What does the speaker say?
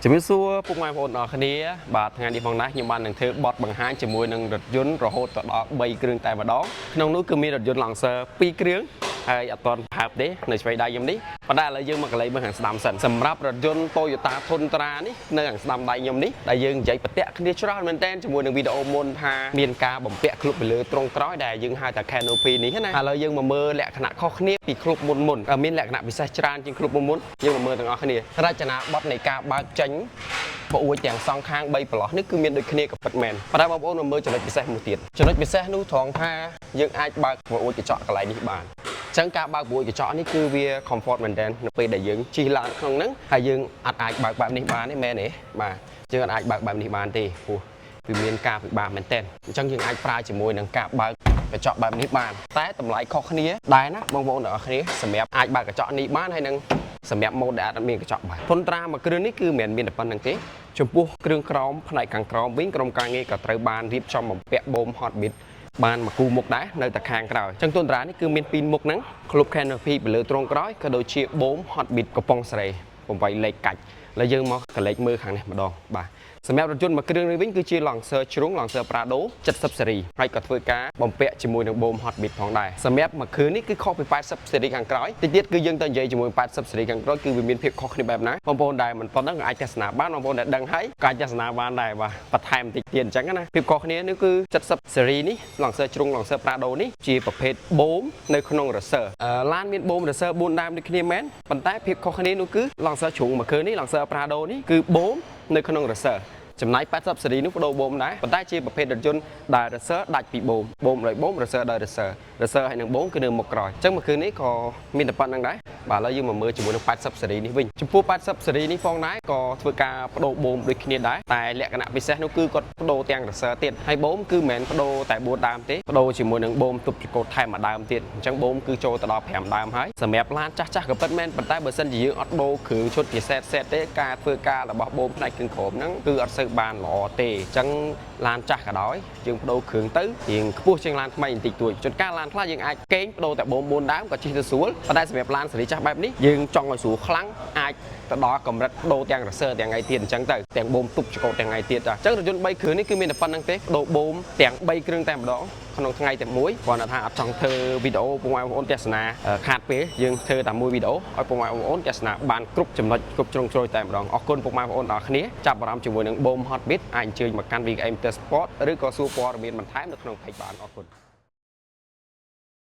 ជំរាបសួរពុកម៉ែបងប្អូនអរគ្នាបាទថ្ងៃនេះផងដែរខ្ញុំបាននឹងធ្វើបទបង្ហាញជាមួយនឹងរថយន្តរហូតដល់3គ្រឿងតែម្ដងក្នុងនោះគឺមានរថយន្ត Lancer 2គ្រឿងហើយអត់ទាន់ផើបទេនៅឆ្វេងដៃខ្ញុំនេះប៉ុន្តែឥឡូវយើងមកកន្លែងមើលខាងស្ដាំសិនសម្រាប់រថយន្ត Toyota Tundra នេះនៅខាងស្ដាំដៃខ្ញុំនេះដែលយើងនិយាយប្រតិគ្នាច្រើនមែនទែនជាមួយនឹងវីដេអូមុនថាមានការបំពាក់ឃ្លុបពីលើទ្រុងក្រោយដែលយើងហៅថា canopy នេះណាឥឡូវយើងមកមើលលក្ខណៈខុសគ្នាពីឃ្លុបមុនមានលក្ខណៈពិសេសច្រើនជាងឃ្លុបមុនយើងមកមើលទាំងអស់គ្នារចនាប័ទ្មនៃការបើកចេញប្អួយទាំងសងខាង3ប្រឡោះនេះគឺមានដូចគ្នាក៏ពិតមែនប៉ុន្តែបងប្អូនមើលចំណុចពិសេសមួយទៀតចំណុចពិសេសនោះត្រង់ថាយើងអាចបើកប្អួយកញ្ចក់កន្លែងនេះបានអញ្ចឹងការបើកប្អួយកញ្ចក់នេះគឺវា comfort មែនទែននៅពេលដែលយើងជិះឡើងក្នុងហ្នឹងហើយយើងអាចបើកបែបនេះបានទេមែនទេបាទយើងអាចបើកបែបនេះបានទេព្រោះវាមានការពិបាកមែនទែនអញ្ចឹងយើងអាចប្រើជាមួយនឹងការបើកកញ្ចក់បែបនេះបានតែតម្លៃខុសគ្នាដែរណាបងប្អូនទាំងអស់គ្នាសម្រាប់អាចបើកកញ្ចក់នេះបានហើយនឹងសម្រាប់ម៉ូដដែលអត់មានកញ្ចក់បែបTundraមួយគ្រឿងនេះគឺមិនមានតែប៉ុណ្្នឹងទេចំពោះគ្រឿងក្រោមផ្នែកខាងក្រោមវិញក្រុមការងារក៏ត្រូវបានរៀបចំបំពាក់បូម hot bit បានមកគូមុខដែរនៅតែខាងក្រោយអញ្ចឹងTundraនេះគឺមាន2មុខហ្នឹងឃ្លុប canopy ពីលើទ្រុងក្រោយក៏ដូចជាបូម hot bit កំប៉ុងសេរី8លេខកាច់ហើយយើងមកកលេចមើលខាងនេះម្ដងបាទសម្រាប់រថយន្តមួយគ្រឿងនេះវិញគឺជា Lancer ជ្រុង Lancer Prado 70 សេរីហើយក៏ធ្វើការបំពាក់ជាមួយនឹងបូម hot bit ផងដែរសម្រាប់មួយគ្រឿងនេះគឺខុសពី80សេរីខាងក្រោយតិចទៀតគឺយើងទៅនិយាយជាមួយ80សេរីខាងក្រោយគឺវាមានភាពខុសគ្នាបែបណាបងប្អូនដែលមិនប៉ុណ្ណឹងក៏អាចទស្សនាបានបងប្អូនដែលដឹងហើយក៏អាចទស្សនាបានដែរបាទបន្ថែមបន្តិចទៀតអញ្ចឹងណាភាពខុសគ្នានេះគឺ70សេរីនេះ Lancer ជ្រុង Lancer Prado នេះជាប្រភេទបូមនៅក្នុង Racer ឡានមានបូម Racer 4ដើមដូចគ្នាមែនប៉ុន្តែភាពខុសគ្នានោះគឺ Lancer ជ្រុងមួយគ្រឿងនេះ Lancer Prado នេះគឺបូមនៅក្នុង Racerចំណាយ80សេរីនោះបដូរបូមដែរប៉ុន្តែជាប្រភេទរថយន្តដែល Racer ដាច់ពីបូមដោយបូម Racer ដោយ Racer ហើយនឹងបូមគឺនៅមុខក្រោយអញ្ចឹងមួយគ្រឿងនេះក៏មានតែប៉ុណ្្នឹងដែរបាទឥឡូវយើងមកមើលជាមួយនឹង80សេរីនេះវិញចំពោះ80សេរីនេះផងដែរក៏ធ្វើការបដូរបូមដូចគ្នាដែរតែលក្ខណៈពិសេសនោះគឺគាត់បដូរទាំង Racer ទៀតហើយបូមគឺមិនមែនបដូរតែ4ដើមទេបដូរជាមួយនឹងបូមទប់ចង្កូតថែមមួយដើមទៀតអញ្ចឹងបូមគឺចូលទៅដល់5ដើមហើយសម្រាប់ឡានចាស់ក៏ពិតមែនប៉ុន្តែបើសិនជាយើងអត់ដូរគ្រឿងឈុតជាសេតទេការធ្វើការរបស់បូមផ្នែកគ្រឿងក្រោមហ្នឹងគឺអត់សូវបានល្អទេអញ្ចឹងឡានចាស់ក៏ដោយយើងបដូរគ្រឿងទៅរៀងខ្ពស់ជាងឡានថ្មីបន្តិចតួចជួនកាលឡានខ្លះយើងអាចកេងបដូរតែបូម4ដើមក៏ជិះទៅស្រួលប៉ុន្តែសម្រាប់ឡានសេរីចាស់បែបនេះយើងចង់ឲ្យស្រួលខ្លាំងអាចទៅដល់កម្រិតបដូរទាំង Racer ទាំងថ្ងៃទៀតអញ្ចឹងទៅទាំងបូមទប់ចង្កូតទាំងថ្ងៃទៀតអញ្ចឹងរថយន្ត3គ្រឿងនេះគឺមានតែប៉ុណ្្នឹងទេបដូរបូមទាំង3គ្រឿងតែម្ដងក្នុងថ្ងៃតែមួយគ្រាន់តែថាអត់ចង់ធ្វើវីដេអូពុកម៉ែបងប្អូនទស្សនាខាតពេលយើងធ្វើតែមួយវីដេអូឲ្យពុកម៉ែបងប្អូនទស្សនាបានគ្រប់ចំណុចគ្រប់ជ្រុងជ្រោយតែម្ដងអរគុណពុកម៉ែបងប្អូនទាំងអស់គ្នាចាប់អារម្មណ៍ជាមួយនឹងបូម Hot Bit អាចអញ្ជើញមកកាន់ VKM Motorsport ឬក៏សួរព័ត៌មានបន្ថែមនៅក្នុង page បានអរគុណ